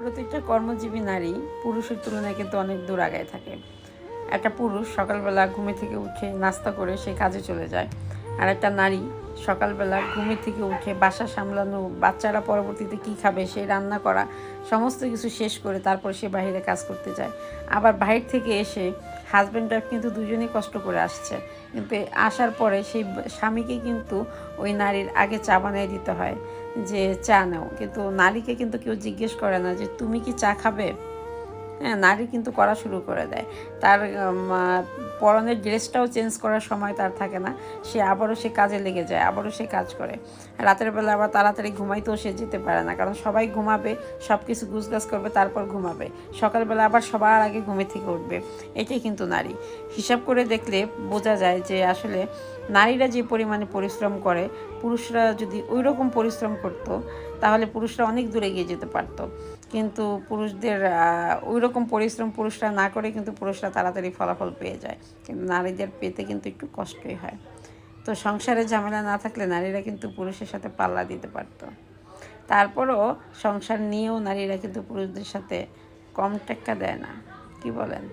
প্রত্যেকটা কর্মজীবী নারী পুরুষের তুলনায় কিন্তু অনেক দূর আগায় থাকে। একটা পুরুষ সকালবেলা ঘুমে থেকে উঠে নাস্তা করে সে কাজে চলে যায়, আর একটা নারী সকালবেলা ঘুমে থেকে উঠে বাসা সামলানো, বাচ্চারা পরবর্তীতে কী খাবে সেই রান্না করা, সমস্ত কিছু শেষ করে তারপর সে বাইরে কাজ করতে যায়। আবার বাইরে থেকে এসে হাজব্যান্ড ওয়াইফ কিন্তু দুজনেই কষ্ট করে আসছে, কিন্তু আসার পরে সেই স্বামীকে কিন্তু ওই নারীর আগে চা বানিয়ে দিতে হয় যে চা নাও, কিন্তু নারীকে কিন্তু কেউ জিজ্ঞেস করে না যে তুমি কি চা খাবে। হ্যাঁ, নারী কিন্তু করা শুরু করে দেয়। তার পরনের ড্রেসটাও চেঞ্জ করার সময় তার থাকে না, সে আবারও সে কাজে লেগে যায়, আবারও সে কাজ করে। রাতের বেলা আবার তাড়াতাড়ি ঘুমাইতেও সে যেতে পারে না, কারণ সবাই ঘুমাবে, সব কিছু গুছগাছ করবে, তারপর ঘুমাবে। সকালবেলা আবার সবার আগে ঘুমে থেকে উঠবে। এটাই কিন্তু নারী। হিসাব করে দেখলে বোঝা যায় যে আসলে নারীরা যে পরিমাণে পরিশ্রম করে, পুরুষরা যদি ওই রকম পরিশ্রম করতো তাহলে পুরুষরা অনেক দূরে এগিয়ে যেতে পারতো। কিন্তু পুরুষদের ওই রকম পরিশ্রম পুরুষরা না করে কিন্তু পুরুষরা তাড়াতাড়ি ফলাফল পেয়ে যায়, কিন্তু নারীদের পেতে কিন্তু একটু কষ্টই হয়। তো সংসারে ঝামেলা না থাকলে নারীরা কিন্তু পুরুষের সাথে পাল্লা দিতে পারতো। তারপরও সংসার নিয়েও নারীরা কিন্তু পুরুষদের সাথে কম টেক্কা দেয় না। কি বলেন?